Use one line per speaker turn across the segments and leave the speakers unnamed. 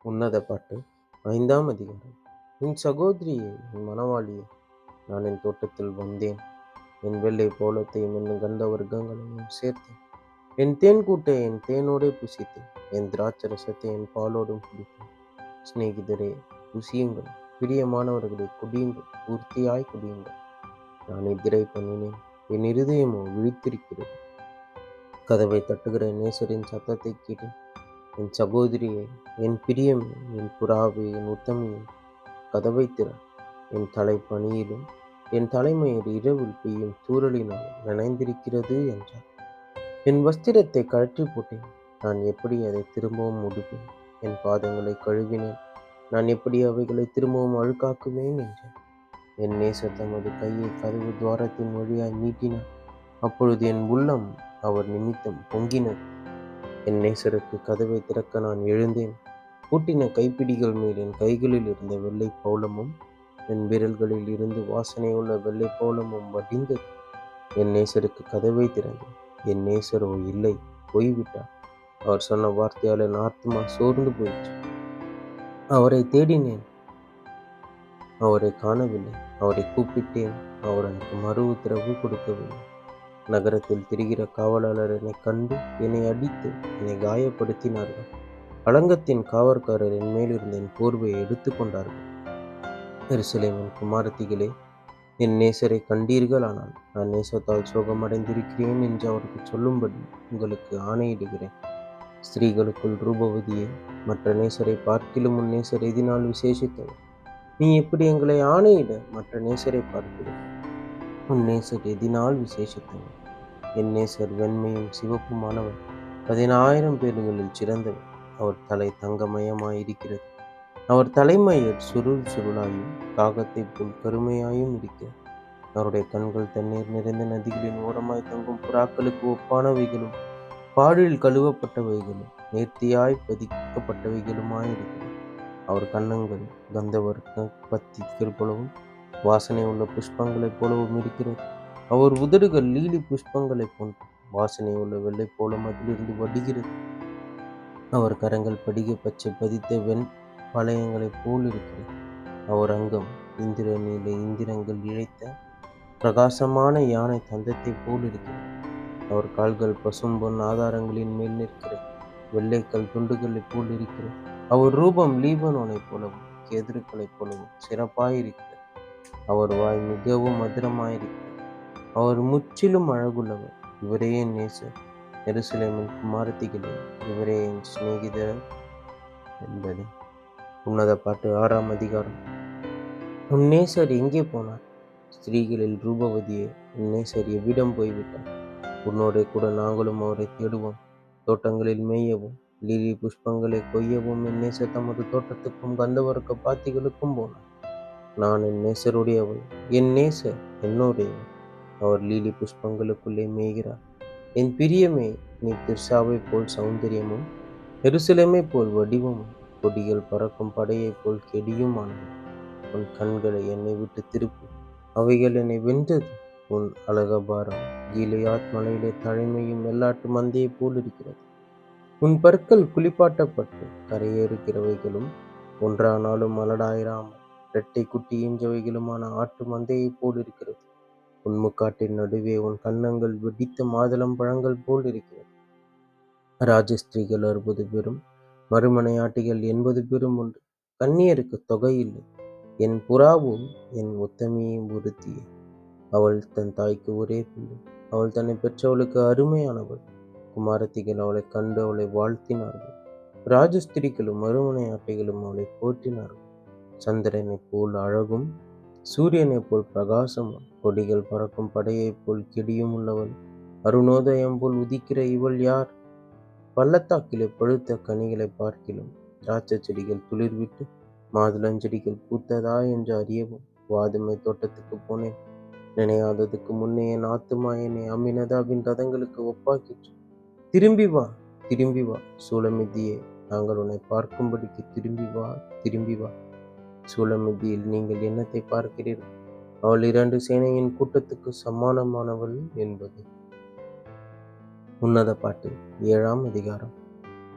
உன்னத பாட்டு 5ஆம் அதிகாரம். என் சகோதரியே, என் மணவாளியே, நான் என் தோட்டத்தில் வந்தேன். என் வெள்ளை போலத்தையும் என் கந்த வர்க்கங்களையும் சேர்த்தேன். என் தேன் கூட்டை என் தேனோடே புசித்தேன். என் திராட்சரசத்தை என் பாலோடும் குடித்தேன். சிநேகிதரே, புசியுங்கள். பிரியமானவர்களை குடியுங்கள், பூர்த்தியாய் குடியுங்கள். நான் நித்திரை பண்ணினேன், என் இருதயமோ விழித்திருக்கிறது. கதவை தட்டுகிற நேசரின் சத்தத்தை கேட்டேன். என் சகோதரியே, என் பிரியமே, என் புறாவே, என் உத்தமியே, கதவை திற. என் தலை பனியிலும் என் தலைமயிர் இரவில் பெய்யும் தூறலினால் நனைந்திருக்கிறது என்றார். என் வஸ்திரத்தை கழற்றி போட்டேன். நான் எப்படி அதை திரும்பவும் உடுப்பேன்? என் பாதங்களை கழுவினேன். நான் எப்படி அவைகளை திரும்பவும் அழுக்காக்குவேன் என்றேன். என் நேசர் தமது கையை கதவு துவாரத்தின் வழியாய் நீட்டினார். அப்பொழுது என் உள்ளம் அவர் நிமித்தம் பொங்கினது. என் நேசருக்கு கதவை திறக்க நான் எழுந்தேன். பூட்டின கைப்பிடிகள் மேல் என் கைகளில் இருந்த வெள்ளை பௌலமும் என் விரல்களில் இருந்து வாசனையுள்ள வெள்ளை பௌலமும் வடிந்தது. என் நேசருக்கு கதவை திறந்தேன். என் நேசரோ இல்லை, போய்விட்டார். அவர் சொன்ன வார்த்தையால் என் ஆத்மா சோர்ந்து போயிற்று. அவரை தேடினேன், அவரை காணவில்லை. அவரை கூப்பிட்டேன், அவர் எனக்கு மறு உத்தரவு கொடுக்கவில்லை. நகரத்தில் திரிகிற காவலாளர் என்னை கண்டு என்னை அடித்து என்னை காயப்படுத்தினார்கள். அலங்கத்தின் காவற்காரர் என் மேலிருந்த என் போர்வையை எடுத்து கொண்டார்கள். எருசலேமின் குமாரத்திகளே, என் நேசரை கண்டீர்கள், ஆனால் நான் நேசத்தால் சோகமடைந்திருக்கிறேன் என்று அவருக்கு சொல்லும்படி உங்களுக்கு ஆணையிடுகிறேன். ஸ்திரீகளுக்குள் ரூபவதியே, மற்ற நேசரை பார்க்கிலும் உன் நேசர் எதினால் விசேஷித்தவர். நீ எப்படி எங்களை ஆணையிட மற்ற நேசரை பார்க்கிறேன்? உன் நேசர் எதினால் விசேஷித்தவர். என் நேசர் வெண்மையும் சிவப்புமானவர், 10,000 பேர்களில் சிறந்தவர். அவர் தலை தங்கமயமாயிருக்கிறது. அவர் தலைமயிர் சுருள் சுருளாயும் காகத்தை போல் கருமையாயும் இருக்கிறது. அவருடைய கண்கள் தண்ணீர் நிறைந்த நதிகளின் ஓரமாய் தங்கும் புறாக்களுக்கு ஒப்பானவைகளும் பாலில் கழுவப்பட்டவைகளும் நேர்த்தியாய் பதிக்கப்பட்டவைகளுமாயிருக்கிறது. அவர் கன்னங்கள் கந்தவர்க்க பத்திகள் போலவும் வாசனை உள்ள புஷ்பங்களைப் போலவும் இருக்கிறது. அவர் உதடுகள் லீலி புஷ்பங்களைப் போன்று வாசனை உள்ள வெள்ளை போலும் அதிலிருந்து வடிகிறது. அவர் கரங்கள் படிக பச்சை பதித்த வெண் வளையங்களைப் போல் இருக்கிறது. அவர் அங்கம் இந்திரநீல இந்திரங்கள் இழைத்த பிரகாசமான யானை தந்தத்தைப் போல் இருக்கிறது. அவர் கால்கள் பசும்பொன் ஆதாரங்களின் மேல் நிற்கிறது. வெள்ளைக்கல் துண்டுகளைப் போல் இருக்கிறது. அவர் ரூபம் லீபனோனைப் போலவும் கேதுருக்களைப் போலவும் சிறப்பாயிருக்கிறது. அவர் வாய் மிகவும் மதுரமாயிருக்கிறது. அவர் முற்றிலும் அழகுள்ளவர். இவரே என் நேசர். எருசலேமின் குமாரத்திகளே, இவரே என் சிநேகிதர் என்பது உன்னத பாட்டு 6ஆம் அதிகாரம். உன் நேசர் எங்கே போனார்? ஸ்திரீகளில் ரூபவதியே, உன் நேசர் எவ்விடம் போய்விட்டார்? உன்னோட கூட நாங்களும் அவரை தேடுவோம். தோட்டங்களில் மேயவும் லீலி புஷ்பங்களை கொய்யவும் என் நேசர் தமது தோட்டத்துக்கும் கந்தவர்க்க பாத்திகளுக்கும் போனார். நான் என் நேசருடையவள், என் நேசர் என்னுடையவள். அவர் லீலி புஷ்பங்களுக்குள்ளே மேய்கிறார். என் பிரியமே, நீ திர்சாவை போல் சௌந்தரியமும் எருசலேமை போல் வடிவமும் கொடிகள் பறக்கும் படையைப் போல் கெடியுமானவள். உன் கண்களை என்னை விட்டு திருப்பு, அவைகள் என்னை வென்றது. உன் அழகபாரம் கீலேயாத் மலையிலே தழைமையும் வெள்ளாட்டு மந்தையைப் போல் இருக்கிறது. உன் பற்கள் குளிப்பாட்டப்பட்டு கரையேறுகிறவைகளும் ஒன்றானாலும் மலடாயிராமல் இரட்டை குட்டி ஈன்றவைகளுமான ஆட்டு மந்தையைப் போல் இருக்கிறது. உன் முக்காட்டின் நடுவே உன் கன்னங்கள் வெடித்த மாதுளம் பழங்கள் போல் இருக்கிறது. ராஜஸ்திரீகள் 60 பேரும் மறுமனையாட்டிகள் 80 பேரும் உண்டு. கன்னியருக்கு தொகை இல்லை. என் புறாவும் என் உத்தமியும் ஒருத்தியே. அவள் தன் தாய்க்கு ஒரே பிள்ளை. அவள் தன்னை பெற்றவளுக்கு அருமையானவள். குமாரத்திகள் அவளை கண்டு அவளை வாழ்த்தினார்கள். ராஜஸ்திரிகளும் மறுமனையாட்டிகளும் அவளை போற்றினார்கள். சந்திரனைப் போல் அழகும் சூரியனைப் போல் பிரகாசமும் கொடிகள் பறக்கும் படையைப் போல் கெடியும் உள்ளவள். அருணோதயம் போல் உதிக்கிற இவள் யார்? பள்ளத்தாக்கிலே பழுத்த கனிகளை பார்க்கிலும் திராட்சை செடிகள் துளிர்விட்டு மாதுளஞ்செடிகள் பூத்ததா என்று அறியவும் வாதுமை தோட்டத்துக்கு போனேன். நினையாததுக்கு முன்னே என் ஆத்துமா என்னை அம்மினதாவின் ரதங்களுக்கு ஒப்பாக்கிற்று. திரும்பி வா, திரும்பி வா, சூலமித்தியே, நாங்கள் உன்னை பார்க்கும்படிக்கு திரும்பி வா, திரும்பி வா. சூலமித்தியில் நீங்கள் என்னத்தை பார்க்கிறீர்கள்? அவள் 2 சேனையின் கூட்டத்துக்கு சமானமானவள் என்பது உன்னத பாட்டு 7ஆம் அதிகாரம்.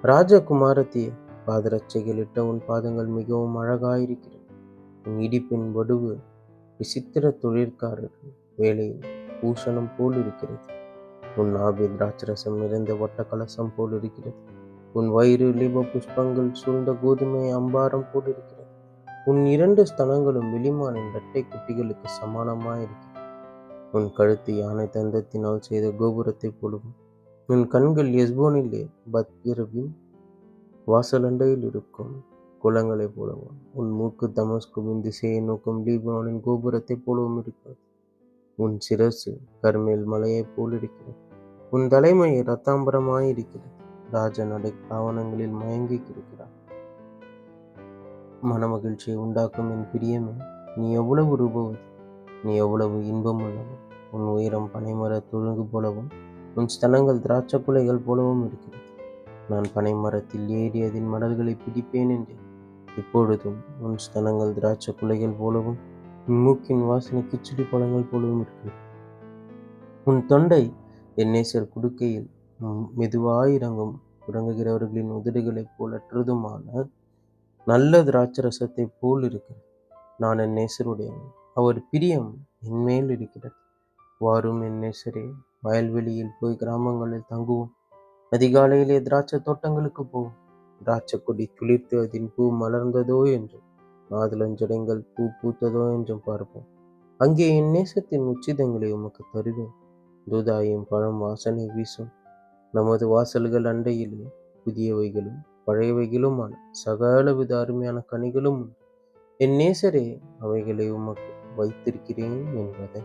ராஜகுமாரத்தியே, பாதரட்சைகளிட்ட உன் பாதங்கள் மிகவும் அழகாயிருக்கிறது. உன் இடிப்பின் வடுவு விசித்திர தொழிற்காரர்கள் வேலையில் பூஷணம் போல் இருக்கிறது. உன் நாபில் திராட்சரசம் நிறைந்த வட்ட கலசம் போல் இருக்கிறது. உன் வயிறு லிப புஷ்பங்கள் சூழ்ந்த கோதுமை அம்பாரம் போல் இருக்கிறது. உன் 2 ஸ்தனங்களும் வெளிமானின் இரட்டை குட்டிகளுக்கு சமானமாயிருக்கிறது. உன் கழுத்து யானை தந்தத்தினால் செய்த கோபுரத்தைப் போலவும், உன் கண்கள் எஸ்போனிலே பத்ரவின் வாசலண்டையில் இருக்கும் குளங்களைப் போலவும், உன் மூக்கு தமஸ்குவின் திசையை நோக்கும் லீபனோனின் கோபுரத்தைப் போலவும் இருக்கிறது. உன் சிரசு கர்மேல் மலையைப் போல் இருக்கிறது. உன் தலைமை இரத்தாம்பரமாயிருக்கிறது. ராஜ நடை பாவனங்களில் மயங்கி கிடக்கிறார். மனமகிழ்ச்சியை உண்டாக்கும் என் பிரியமே, நீ எவ்வளவு ரூபவதி, நீ எவ்வளவு இன்பமுள்ளவன். உன் உயரம் பனைமர தொழுகு போலவும், உன் ஸ்தனங்கள் திராட்சை குலைகள் போலவும் இருக்கிறது. நான் பனைமரத்தில் ஏறி அதன் மடல்களை பிடிப்பேன் என்றேன். இப்பொழுதும் உன் ஸ்தனங்கள் திராட்சை குலைகள் போலவும், உன் மூக்கின் வாசனை கிச்சிலி பழங்கள் போலவும் இருக்கிறது. உன் தொண்டை என் நேசர் குடுக்கையில் மெதுவாயிறங்கும் உறங்குகிறவர்களின் உதடுகளைப் போலற்றதுமான நல்ல திராட்சரசத்தைப் போல் இருக்கிறது. நான் என் நேசருடையவன், அவர் பிரியம் என்மேல் இருக்கிறது. வாரும் என் நேசரே, வயல்வெளியில் போய் கிராமங்களில் தங்குவோம். அதிகாலையிலே திராட்சை தோட்டங்களுக்கு போவோம். திராட்சை கொடி துளிர்த்து அதன் பூ மலர்ந்ததோ என்றும், மாதுளஞ்செடிகள் பூ பூத்ததோ என்றும் பார்ப்போம். அங்கே என் நேசத்தின் உச்சிதங்களை உமக்கு தருவேன். தூதாயும் பழம் வாசனை வீசும். நமது வாசல்கள் அண்டையிலே புதியவைகளும் பழையவைகளுமான சகலவித அருமையான கனிகளும் உண்டு. என் நேசரே, அவைகளை உமக்கு வைத்திருக்கிறேன் என்பதை.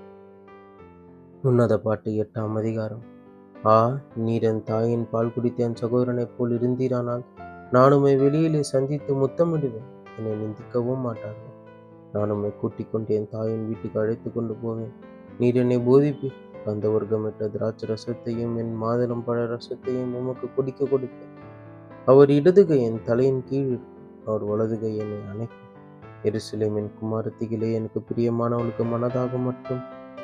உன்னத பாட்டு 8ஆம் அதிகாரம். ஆ, நீர் என் தாயின் பால் குடித்த என் சகோதரனைப் போல் இருந்தீரானால், நான் உம்மை வெளியிலே சந்தித்து முத்தமிடுவேன். என்னை நிந்திக்கவும் மாட்டார்கள். நான் உம்மை கூட்டிக் கொண்டு என் தாயின் வீட்டுக்கு அழைத்து கொண்டு போவேன். நீர் என்னை போதிப்பீர். அந்த வர்க்கமிட்ட திராட்சை ரசத்தையும் என் மாதுளம் பழ ரசத்தையும் உமக்கு குடிக்க கொடுப்பேன். அவர் இடதுகை என் தலையின் கீழ் இருக்கும். அவர் வலதுகை என்னை அணைக்கும். எருசலேமின் குமாரத்திகளே, எனக்கு பிரியமானவளுக்கு மனதாக மட்டும்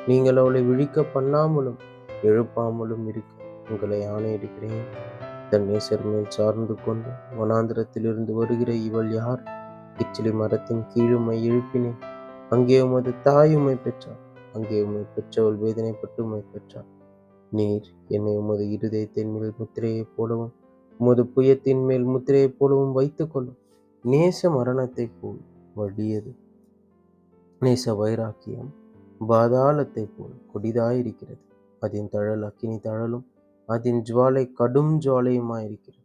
நீங்கள் அவளை விழிக்க பண்ணாமலும் எழுப்பாமலும் இருக்க உங்களை ஆணையிடுகிறேன். தன் நேசர் மேல் சார்ந்து கொண்டு வனாந்திரத்திலிருந்து வருகிற இவள் யார்? கிச்சிலி மரத்தின் கீழுமை எழுப்பினேன். அங்கே உமது தாய் உம்மை பெற்றார். அங்கே உம்மை பெற்றவள் வேதனைப்பட்டு உம்மை பெற்றார். நீர் என்னை உமது இருதயத்தின் மேல் முத்திரையைப் போலவும் உமது புயத்தின் மேல் முத்திரையைப் போலவும் வைத்துக் கொள்ளும். நேச மரணத்தைப் போல் வலியது. நேச வைராக்கியம் பாதாளத்தைப் போல் கொடிதாயிருக்கிறது. அதன் தழல் அக்கினி தழலும் அதன் ஜுவாலை கடும் ஜுவாலையுமாயிருக்கிறது.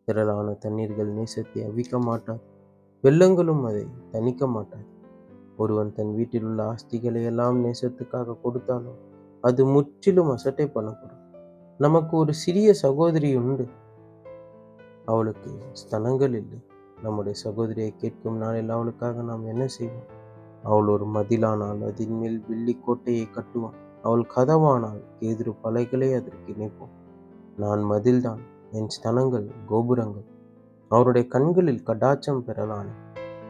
திரளான தண்ணீர்கள் நேசத்தை அவிக்க மாட்டாது, வெள்ளங்களும் அதை தணிக்க மாட்டாது. ஒருவன் தன் வீட்டில் உள்ள ஆஸ்திகளை எல்லாம் நேசத்துக்காக கொடுத்தாலும் அது முற்றிலும் அசட்டை பண்ணப்படும். நமக்கு ஒரு சிறிய சகோதரி உண்டு, அவளுக்கு ஸ்தனங்கள் இல்லை. நம்முடைய சகோதரியை கேட்கும் நாளில் அவளுக்காக நாம் என்ன செய்வோம்? அவள் ஒரு மதிலானால் அதன் மேல் வெள்ளி கோட்டையை கட்டுவோம். அவள் கதவானால் கேதுரு பலைகளை அதற்கு இணைப்போம். நான் மதில்தான், என் ஸ்தனங்கள் கோபுரங்கள். அவருடைய கண்களில் கடாட்சம் பெறலான.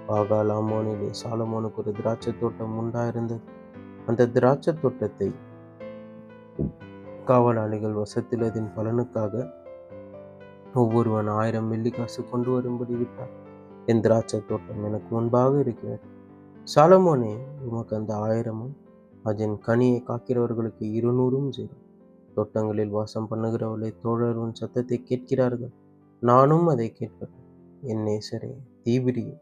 பாகால் ஆமோனிலே சாலமோனுக்கு ஒரு திராட்சை தோட்டம் உண்டாயிருந்தது. அந்த திராட்சை தோட்டத்தை காவலாளிகள் வசத்தில் அதன் பலனுக்காக ஒவ்வொருவன் 1000 வெள்ளிக்காசு கொண்டு வரும்படி விட்டார். என் திராட்சை தோட்டம் எனக்கு முன்பாக இருக்கிறது. சாலமோனே, உமக்கு அந்த 1000ம் அதன் கனியை காக்கிறவர்களுக்கு 200ம் சேரும். தோட்டங்களில் வாசம் பண்ணுகிறவளை, தோழர் உன் சத்தத்தை கேட்கிறார்கள், நானும் அதை கேட்கிறேன். என் நேசரே, தீவிரியும்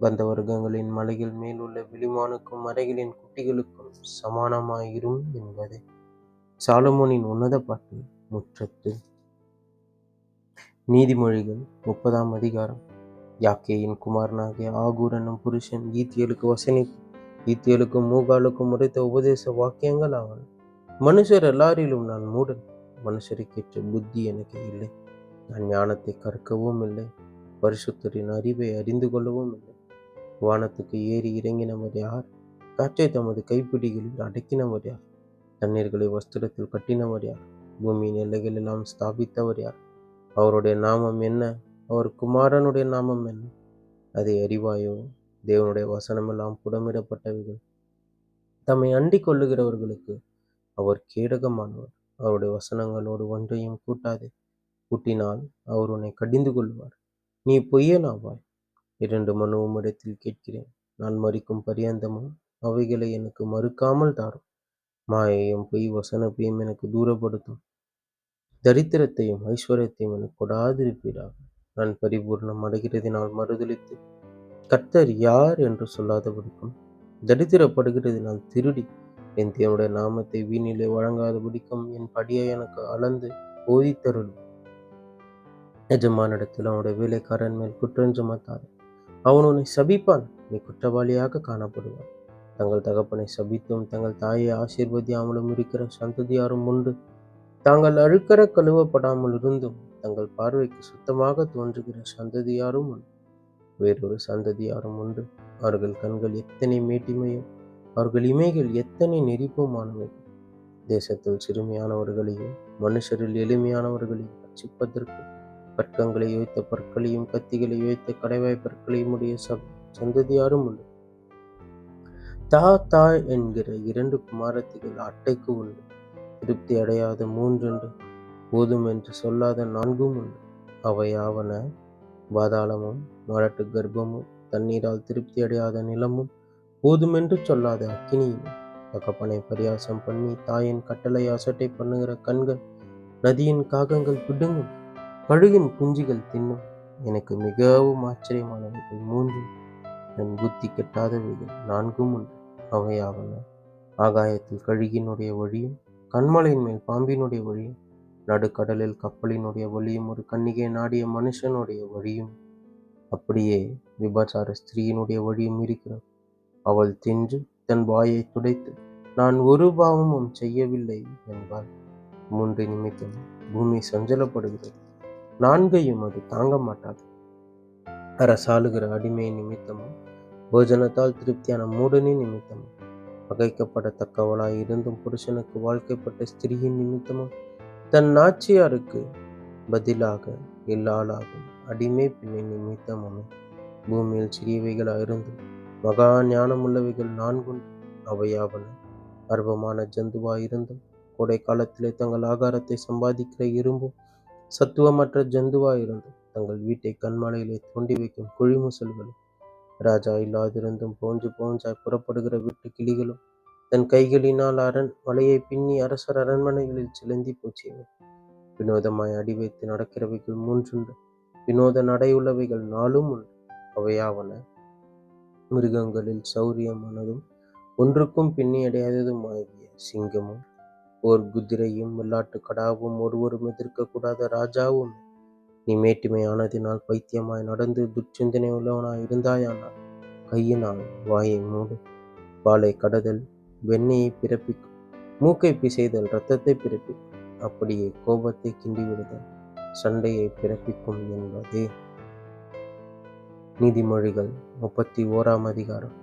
கந்தவர்க்கங்களின் மலைகள் மேல் உள்ள விளிமானுக்கும் மறைகளின் குட்டிகளுக்கும் சமானமாயிரும் என்பதே. சாலமோனின் உன்னத பாட்டு முற்றத்து. நீதிமொழிகள் 30ஆம் அதிகாரம். யாக்கேயின் குமாரனாகிய ஆகூர் என்னும் புருஷன் ஈத்தியலுக்கு வசனிப்பு, ஈத்தியலுக்கும் மூகாலுக்கும் உரைத்த உபதேச வாக்கியங்கள் ஆவன. மனுஷர் எல்லாரிலும் நான் மூடன். மனுஷருக்கேற்ற புத்தி எனக்கு இல்லை. நான் ஞானத்தை கற்கவும் இல்லை, பரிசுத்தரின் அறிவை அறிந்து கொள்ளவும் இல்லை. வானத்துக்கு ஏறி இறங்கினவர் யார்? காற்றை தமது கைப்பிடிகளில் அடக்கினவர் யார்? தண்ணீர்களை வஸ்திரத்தில் கட்டினவர் யார்? பூமியின் எல்லைகள் எல்லாம் ஸ்தாபித்தவர் யார்? அவருடைய நாமம் என்ன? அவர் குமாரனுடைய நாமம் என்ன? அதை அறிவாயோ? தேவனுடைய வசனமெல்லாம் புடமிடப்பட்டவைகள். தம்மை அண்டிக் கொள்ளுகிறவர்களுக்கு அவர் கேடகமானவர். அவருடைய வசனங்களோடு ஒன்றையும் கூட்டாதே. கூட்டினால் அவர் உன்னை கடிந்து கொள்வார். நீ பொய்யனாவாய். 2 மனு உம்மிடத்தில் கேட்கிறேன். நான் மரிக்கும் பரியந்தமும் அவைகளை எனக்கு மறுக்காமல் தாரும். மாயையும் பொய் வசனத்தையும் எனக்கு தூரப்படுத்தும். தரித்திரத்தையும் ஐஸ்வர்யத்தையும் எனக்கு கொடாதிருப்பீராக. நான் பரிபூர்ணம் அடைகிறதினால் மறுதலித்து கர்த்தர் யார் என்று சொல்லாதபடிக்கும், தரித்திரப்படுகிறதினால் திருடி என் தேவனுடைய நாமத்தை வீணிலே வழங்காதபடிக்கும் என் படியை எனக்கு அளந்து போதித்தருளும். எஜமானிடத்தில் அவனுடைய வேலைக்காரன் மேல் குற்றம் சுமத்தாது. அவன் உன்னை சபிப்பான், நீ குற்றவாளியாக காணப்படுவாய். தங்கள் தகப்பனை சபித்தும் தங்கள் தாயை ஆசீர்வதியாமலும் இருக்கிற சந்ததியாரும் உண்டு. தாங்கள் அழுக்கற கழுவப்படாமல் இருந்தும் தங்கள் பார்வைக்கு சுத்தமாக தோன்றுகிற சந்ததியாரும் உண்டு. வேறொரு சந்ததியாரும் உண்டு. அவர்கள் கண்கள் எத்தனை மேட்டிமையும் அவர்கள் இமைகள் எத்தனை நெறிப்புமானவைகள். தேசத்தில் சிறுமியானவர்களையும் மனுஷரில் எளிமையானவர்களையும் ரட்சிப்பதற்கு பற்கங்களை யோய்த்த பற்களையும் கத்திகளை யோய்த்த கடைவாய் பற்களையும் உடைய சந்ததியாரும் உண்டு. தா என்கிற 2 குமாரத்திகள் அட்டைக்கு உண்டு. திருப்தி அடையாத 3 போதும் என்று சொல்லாத 4 உண்டு. அவையாவன பாதாளமும் மரட்டு கர்ப்பமும் தண்ணீரால் திருப்தி அடையாத நிலமும் போதுமென்று சொல்லாத அக்கினியும். தகப்பனை பரியாசம் பண்ணி தாயின் கட்டளை அசட்டை பண்ணுகிற கண்கள், நதியின் காகங்கள் பிடுங்கும், கழுகின் குஞ்சுகள் தின்னும். எனக்கு மிகவும் ஆச்சரியமானவைகள் 3, என் புத்தி கெட்டாதவைகள் 4 உண்டு. அவையாவன ஆகாயத்தில் கழுகினுடைய வழியும், கண்மலையின் மேல் பாம்பினுடைய வழியும், நடுக்கடலில் கப்பலினுடைய வழியும், ஒரு கன்னிகை நாடிய மனுஷனுடைய வழியும். அப்படியே விபச்சார ஸ்திரீயினுடைய வழியும் இருக்கிறது. அவள் தின்று தன் வாயை துடைத்து, நான் ஒரு பாவமும் செய்யவில்லை என்பாள். 3 நிமித்தம் பூமி சஞ்சலப்படுகிறது, 4ஐயும் அது தாங்க மாட்டாது. அரசாளுகிற அடிமை நிமித்தமும் போஜனத்தால் திருப்தியான மூடனின் நிமித்தமும் பகைக்கப்படத்தக்கவளாய் இருந்தும் புருஷனுக்கு வாழ்க்கைப்பட்ட ஸ்திரீயின் நிமித்தமும் தன் நாச்சியாருக்கு பதிலாக இல்லாளாகும் அடிமை பெண்ணின் நிமித்தமுமே பூமியில் சிறியவைகளாயிருந்தும் மகா ஞானமுள்ளவைகள் 4 உண்டு. அவையாவன அற்பமான ஜந்துவாயிருந்தும் கோடை காலத்திலே தங்கள் ஆகாரத்தை சம்பாதிக்கிற இரும்பும், சத்துவமற்ற ஜந்துவாயிருந்தும் தங்கள் வீட்டை கண்மலையிலே தோண்டி வைக்கும் குழிமுசல்களும், ராஜா இல்லாதிருந்தும் போஞ்சாய் புறப்படுகிற வீட்டு கிளிகளும், தன் கைகளினால் வலையை பின்னி அரசர் அரண்மனைகளில் சிலந்தி பூச்சியவை. வினோதமாய் அடி வைத்து நடக்கிறவைகள் 3 உண்டு. வினோத நடையுள்ளவைகள் 4 உண்டு. அவையாவன மிருகங்களில் சௌரியமானதும் ஒன்றுக்கும் பின்னியடையாததுமாகிய சிங்கமும், ஓர் குதிரையும், வெள்ளாட்டு கடாவும், ஒருவரும் எதிர்க்கக்கூடாத ராஜாவும். நீ மேட்டிமையானதினால் பைத்தியமாய் நடந்து துர்ச்சிந்தனை உள்ளவனாய் இருந்தாயானால் கையினால் வாயை மூடு. பாலை கடதல் வெண்ணெயை பிறப்பிக்கும், மூக்கை பிசைதல் இரத்தத்தை பிறப்பிக்கும், அப்படியே கோபத்தை கிண்டிவிடுதல் சண்டையை பிறப்பிக்கும் என்பதே. நீதிமொழிகள் 31ஆம் அதிகாரம்.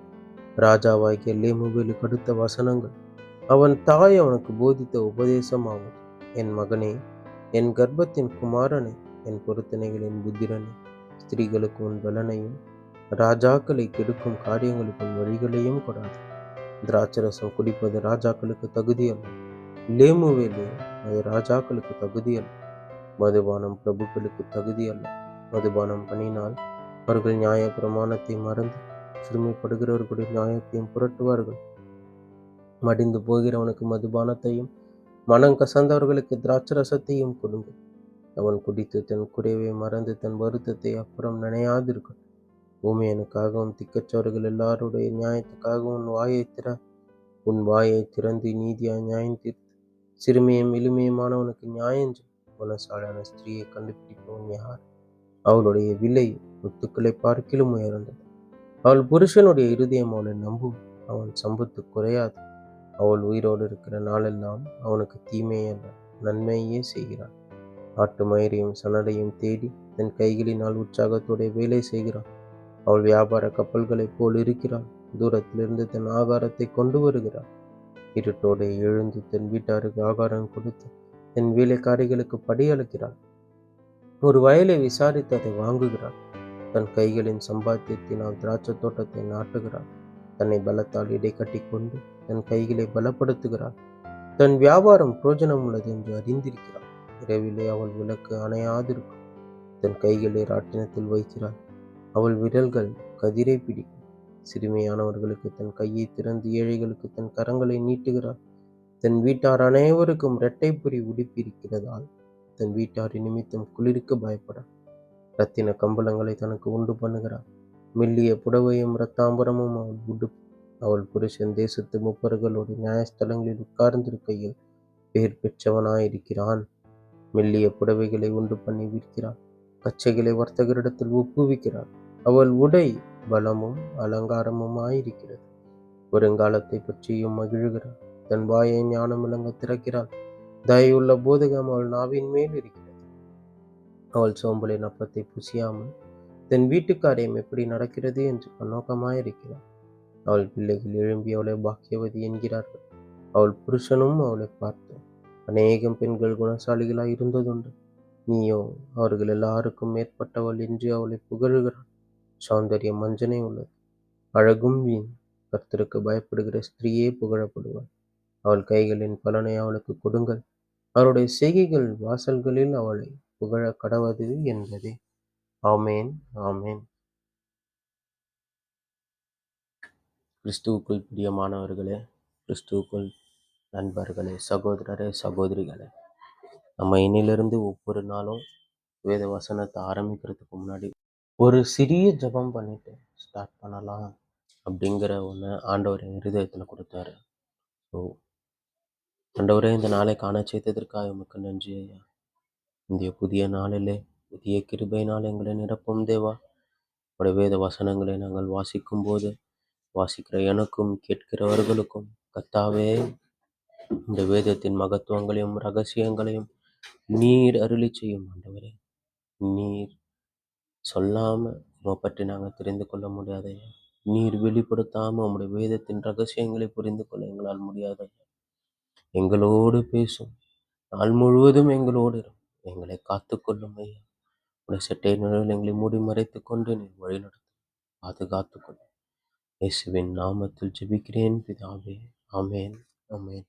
ராஜாவாகிய லேமுவேலுக்கு அடுத்த வசனங்கள். அவன் தாய் அவனுக்கு போதித்த உபதேசமாவது, என் மகனே, என் கர்ப்பத்தின் குமாரனே, என் பொருத்தனைகளின் புத்திரனே, ஸ்திரீகளுக்கு உன் பலனையும் ராஜாக்களை கெடுக்கும் காரியங்களுக்கு உன் வழிகளையும் கொடாது. திராட்சரசம் குடிப்பது ராஜாக்களுக்கு தகுதி அல்ல, லேமுவேலே, அது ராஜாக்களுக்கு தகுதி அல்ல. மதுபானம் பிரபுக்களுக்கு தகுதி அல்ல. மதுபானம் பண்ணினால் அவர்கள் நியாய பிரமாணத்தை மறந்து சிறுமைப்படுகிறவர்களுடைய நியாயத்தையும் புரட்டுவார்கள். மடிந்து போகிறவனுக்கு மதுபானத்தையும் மனம் கசந்தவர்களுக்கு திராட்சரசத்தையும் கொடுங்கள். அவன் குடித்து தன் குறைவை மறந்து தன் வருத்தத்தை அப்புறம் நினையாதிருக்கும். பூமியனுக்காகவும் திக்கற்றவர்கள் எல்லாருடைய நியாயத்துக்காகவும் உன் வாயை திறந்து நீதியாய் நியாயம் தீர்த்து சிறுமியும் எளிமையுமானவனுக்கு நியாயஞ்சு. குணசாலான ஸ்திரீயை கண்டுபிடிப்பவன் யார்? அவளுடைய விலை முத்துக்களை பார்க்கிலும் உயர்ந்தது. அவள் புருஷனுடைய இருதயம் அவளை நம்பும், அவன் சம்பத்து குறையாது. அவள் உயிரோடு இருக்கிற நாளெல்லாம் அவனுக்கு தீமையே அல்ல, நன்மையே செய்கிறாள். ஆட்டு மயிரையும் சணலையும் தேடி தன் கைகளினால் உற்சாகத்தோட வேலை செய்கிறாள். அவள் வியாபார கப்பல்களைப் போல் இருக்கிறாள். தூரத்திலிருந்து தன் ஆகாரத்தை கொண்டு வருகிறாள். இருட்டோடு எழுந்து தன் வீட்டாருக்கு ஆகாரம் கொடுத்து தன் வேலைக்காரிகளுக்கு படியளிக்கிறாள். ஒரு வயலை விசாரித்து அதை வாங்குகிறாள். தன் கைகளின் சம்பாத்தியத்தினால் திராட்சை தோட்டத்தை நாட்டுகிறாள். தன்னை பலத்தால் இடை கட்டி கொண்டு தன் கைகளை பலப்படுத்துகிறாள். தன் வியாபாரம் புரோஜனம் உள்ளது என்று அறிந்திருக்கிறாள். இரவிலே அவள் விளக்கு அணையாதிருக்கும். தன் கைகளை ராட்டினத்தில் வைக்கிறாள். அவள் விரல்கள் கதிரை பிடிக்கும். சிறுமியானவர்களுக்கு தன் கையை திறந்து ஏழைகளுக்கு தன் கரங்களை நீட்டுகிறாள். தன் வீட்டார் அனைவருக்கும் இரட்டைப்புரி உடுப்பிருக்கிறதால் தன் வீட்டாரின் நிமித்தம் குளிருக்கு பயப்படாள். இரத்தின கம்பளங்களை தனக்கு உண்டு பண்ணுகிறாள். மெல்லிய புடவையும் இரத்தாம்பரமும் அவள் உடுப்பு. அவள் புருஷன் தேசத்து முப்பர்களோடு நியாயஸ்தலங்களில் உட்கார்ந்திருக்கையில் பெயர் பெற்றவனாயிருக்கிறான். மெல்லிய புடவைகளை உண்டு பண்ணி விற்கிறாள். கச்சைகளை வர்த்தகரிடத்தில் ஒப்புவிக்கிறாள். அவள் உடை பலமும் அலங்காரமுமாயிருக்கிறது. வருங்காலத்தை பற்றியும் மகிழுகிறாள். தன் வாயை ஞானம் விளங்க திறக்கிறாள். தயவுள்ள போதகம் அவள் நாவின் மேல் இருக்கிறது. அவள் சோம்பலின் அப்பத்தை புசியாமல் தன் வீட்டுக்காரியம் எப்படி நடக்கிறது என்று கண்ணோக்கமாயிருக்கிறாள். அவள் பிள்ளைகள் எழும்பி அவளை பாக்கியவதி என்கிறார்கள். அவள் புருஷனும் அவளை பார்த்து அநேகம் பெண்கள் குணசாலிகளாய் இருந்ததுண்டு. நீயோ அவர்கள் எல்லாருக்கும் மேற்பட்டவள் என்று அவளை புகழுகிறாள். சௌந்தரியம் மஞ்சனை உள்ளது, அழகும் வீண். கர்த்தருக்கு பயப்படுகிற ஸ்திரீயே புகழப்படுவாள். அவள் கைகளின் பலனை அவளுக்கு கொடுங்கள். அவருடைய செய்கைகள் வாசல்களில் அவளை புகழ கடவது என்பதே. ஆமேன், ஆமேன். கிறிஸ்துவுக்குள் பிரியமானவர்களே, கிறிஸ்துவுக்குள் நண்பர்களே, சகோதரரே, சகோதரிகளே, நம்ம இன்னிலிருந்து ஒவ்வொரு நாளும் வேத வசனத்தை ஆரம்பிக்கிறதுக்கு முன்னாடி ஒரு சிறிய ஜெபம் பண்ணிட்டு ஸ்டார்ட் பண்ணலாம் அப்படிங்கிற ஒன்று ஆண்டவர் என் இருதயத்தில் கொடுத்தாரு. ஸோ ஆண்டவரே, இந்த நாளை காண செய்ததற்காக உமக்கு நன்றி ஐயா. இந்த புதிய நாளிலே புதிய கிருபையினால் எங்களை நிரப்பும் தேவா. உடைய வேத வசனங்களை நாங்கள் வாசிக்கும் போது வாசிக்கிற எனக்கும் கேட்கிறவர்களுக்கும் கர்த்தாவே, இந்த வேதத்தின் மகத்துவங்களையும் ரகசியங்களையும் நீர் அருளி செய்யும் ஆண்டவரே. நீர் சொல்லாம உம்மை பற்றி நாங்கள் தெரிந்து கொள்ள முடியாதையா. நீர் வெளிப்படுத்தாம உம்முடைய வேதத்தின் ரகசியங்களை புரிந்து கொள்ள எங்களால் முடியாதையா. எங்களோடு பேசும், நாள் முழுவதும் எங்களோடு எங்களை காத்துக்கொள்ளும் ஐயா. உடைய சட்டை நிழலில் எங்களை மூடி மறைத்து கொண்டு நீர் வழிநடத்தும், பாதுகாத்துக்கொள்ளும். இயேசுவின் நாமத்தில் ஜெபிக்கிறேன் பிதாவே. ஆமேன், ஆமேன்.